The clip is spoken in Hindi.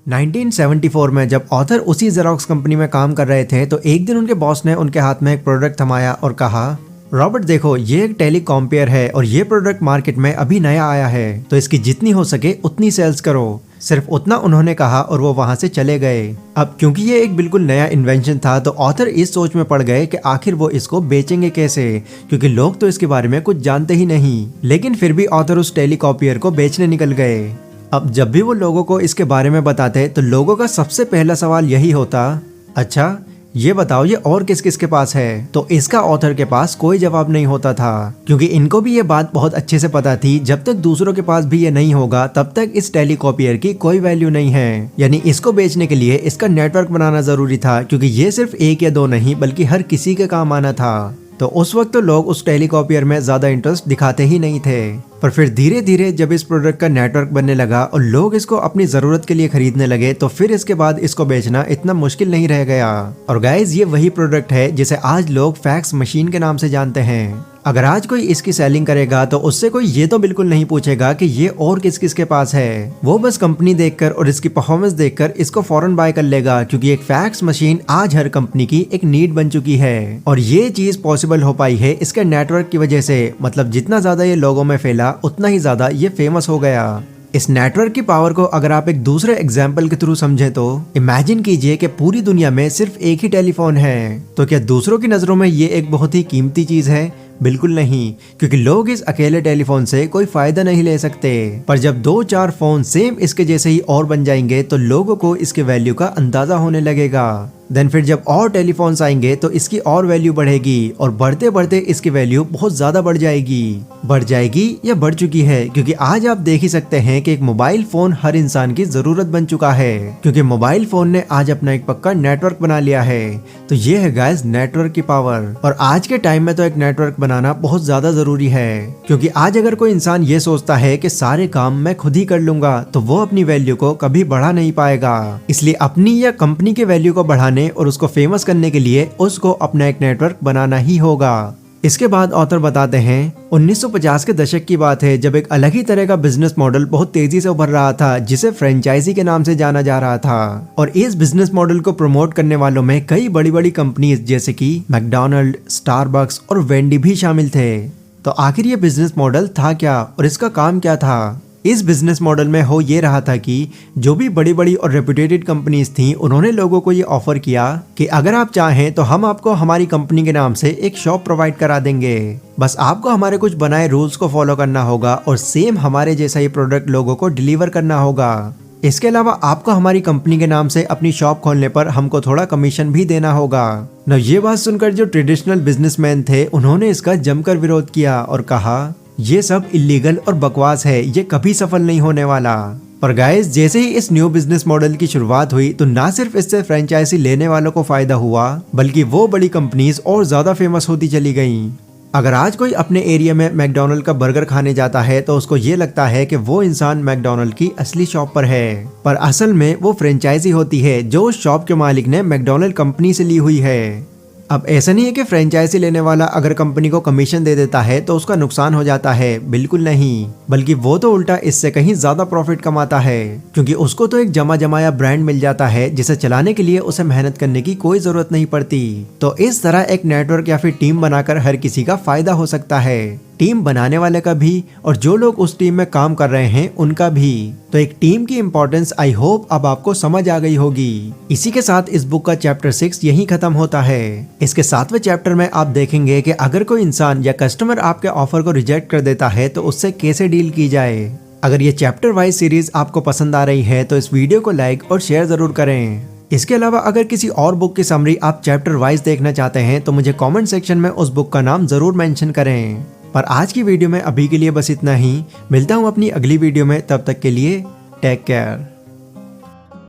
1974 में जब ऑथर उसी जेरोक्स कंपनी में काम कर रहे थे तो एक दिन उनके बॉस ने उनके हाथ में एक प्रोडक्ट थमाया और कहा, रॉबर्ट देखो, ये एक टेलीकॉम्पेयर है और ये प्रोडक्ट मार्केट में अभी नया आया है, तो इसकी जितनी हो सके उतनी सेल्स करो। सिर्फ उतना उन्होंने कहा और वो वहां से चले गए। अब क्योंकि ये एक बिल्कुल नया इन्वेंशन था तो ऑथर इस सोच में पड़ गए कि आखिर वो इसको बेचेंगे कैसे, क्योंकि लोग तो इसके बारे में कुछ जानते ही नहीं। लेकिन फिर भी ऑथर उस टेलीकॉपियर को बेचने निकल गए। अब जब भी वो लोगों को इसके बारे में बताते तो लोगों का सबसे पहला सवाल यही होता, अच्छा ये बताओ ये और किस किस के पास है। तो इसका ऑथर के पास कोई जवाब नहीं होता था, क्योंकि इनको भी ये बात बहुत अच्छे से पता थी, जब तक दूसरों के पास भी ये नहीं होगा तब तक इस टेलीकॉपियर की कोई वैल्यू नहीं है। यानी इसको बेचने के लिए इसका नेटवर्क बनाना जरूरी था, क्योंकि ये सिर्फ एक या दो नहीं बल्कि हर किसी के काम आना था। तो उस वक्त तो लोग उस टेलीकॉपियर में ज्यादा इंटरेस्ट दिखाते ही नहीं थे। पर फिर धीरे धीरे जब इस प्रोडक्ट का नेटवर्क बनने लगा और लोग इसको अपनी जरूरत के लिए खरीदने लगे तो फिर इसके बाद इसको बेचना इतना मुश्किल नहीं रह गया। और गाइज ये वही प्रोडक्ट है जिसे आज लोग फैक्स मशीन के नाम से जानते हैं। अगर आज कोई इसकी सेलिंग करेगा तो उससे कोई ये तो बिल्कुल नहीं पूछेगा कि ये और किस किस के पास है। वो बस कंपनी देखकर और इसकी परफॉर्मेंस देखकर इसको फौरन बाय कर लेगा, क्योंकि एक फैक्स मशीन आज हर कंपनी की एक नीड बन चुकी है। और ये चीज पॉसिबल हो पाई है इसके नेटवर्क की वजह से। मतलब जितना ज्यादा ये लोगों में फैला उतना ही ज्यादा ये फेमस हो गया। इस नेटवर्क की पावर को अगर आप एक दूसरे एग्जाम्पल के थ्रू समझे तो इमेजिन कीजिए कि पूरी दुनिया में सिर्फ एक ही टेलीफोन है, तो क्या दूसरों की नजरों में ये एक बहुत ही कीमती चीज है? बिल्कुल नहीं, क्योंकि लोग इस अकेले टेलीफोन से कोई फायदा नहीं ले सकते। पर जब 2-4 फोन सेम इसके जैसे ही और बन जाएंगे तो लोगों को इसके वैल्यू का अंदाजा होने लगेगा। देन फिर जब और टेलीफोन्स आएंगे तो इसकी और वैल्यू बढ़ेगी और बढ़ते बढ़ते इसकी वैल्यू बहुत ज्यादा बढ़ जाएगी या बढ़ चुकी है, क्योंकि आज आप देख ही सकते हैं कि एक मोबाइल फोन हर इंसान की जरूरत बन चुका है, क्योंकि मोबाइल फोन ने आज अपना एक पक्का नेटवर्क बना लिया है। तो ये है गाइस नेटवर्क की पावर। और आज के टाइम में तो एक नेटवर्क बनाना बहुत ज्यादा जरूरी है, क्योंकि आज अगर कोई इंसान ये सोचता है कि सारे काम मैं खुद ही कर लूंगा तो वो अपनी वैल्यू को कभी बढ़ा नहीं पाएगा। इसलिए अपनी या कंपनी की वैल्यू को बढ़ाने और उसको फेमस करने के लिए उसको अपना एक नेटवर्क बनाना ही होगा। इसके बाद ऑथर बताते हैं 1950 के दशक की बात है, जब एक अलग ही तरह का बिजनेस मॉडल बहुत तेजी से उभर रहा था जिसे फ्रेंचाइजी के नाम से जाना जा रहा था। और इस बिजनेस मॉडल को प्रमोट करने वालों में कई बड़ी बड़ी कंपनीज जैसे कि मैकडॉनल्ड, स्टारबक्स और वेंडी भी शामिल थे। तो आखिर ये बिजनेस मॉडल था क्या और इसका काम क्या था? इस बिजनेस मॉडल में हो ये रहा था कि जो भी बड़ी बड़ी और रेपुटेटेड कंपनीज थी उन्होंने लोगों को ये ऑफर किया कि अगर आप चाहें तो हम आपको हमारी कंपनी के नाम से एक शॉप प्रोवाइड करा देंगे। बस आपको हमारे कुछ बनाए रूल्स को फॉलो करना होगा और सेम हमारे जैसा ही प्रोडक्ट लोगों को डिलीवर करना होगा। इसके अलावा आपको हमारी कंपनी के नाम से अपनी शॉप खोलने पर हमको थोड़ा कमीशन भी देना होगा। न ये बात सुनकर जो ट्रेडिशनल बिजनेसमैन थे उन्होंने इसका जमकर विरोध किया और कहा, ये सब इलीगल और बकवास है, ये कभी सफल नहीं होने वाला। पर गाइस जैसे ही इस न्यू बिजनेस मॉडल की शुरुआत हुई तो ना सिर्फ इससे फ्रेंचाइजी लेने वालों को फायदा हुआ बल्कि वो बड़ी कंपनीज और ज्यादा फेमस होती चली गईं। अगर आज कोई अपने एरिया में मैकडॉनल्ड का बर्गर खाने जाता है तो उसको ये लगता है कि वो इंसान मैकडॉनल्ड की असली शॉप पर है, पर असल में वो फ्रेंचाइजी होती है जो उस शॉप के मालिक ने मैकडॉनल्ड कंपनी से ली हुई है। अब ऐसा नहीं है कि फ्रेंचाइजी लेने वाला अगर कंपनी को कमीशन दे देता है तो उसका नुकसान हो जाता है, बिल्कुल नहीं, बल्कि वो तो उल्टा इससे कहीं ज्यादा प्रॉफिट कमाता है, क्योंकि उसको तो एक जमा जमाया ब्रांड मिल जाता है जिसे चलाने के लिए उसे मेहनत करने की कोई जरूरत नहीं पड़ती। तो इस तरह एक नेटवर्क या फिर टीम बनाकर हर किसी का फायदा हो सकता है, टीम बनाने वाले का भी और जो लोग उस टीम में काम कर रहे हैं उनका भी। तो एक टीम की इंपॉर्टेंस आई होप अब आपको समझ आ गई होगी। इसी के साथ इस बुक का चैप्टर 6 यही खत्म होता है। इसके 7वें चैप्टर में आप देखेंगे कि अगर कोई इंसान या कस्टमर आपके ऑफर को रिजेक्ट कर देता है तो उससे कैसे डील की जाए। अगर ये चैप्टर वाइज सीरीज आपको पसंद आ रही है तो इस वीडियो को लाइक और शेयर जरूर करें। इसके अलावा अगर किसी और बुक की समरी आप चैप्टर वाइज देखना चाहते हैं तो मुझे कमेंट सेक्शन में उस बुक का नाम जरूर मेंशन करें। पर आज की वीडियो में अभी के लिए बस इतना ही। मिलता हूँ अपनी अगली वीडियो में, तब तक के लिए टेक केयर।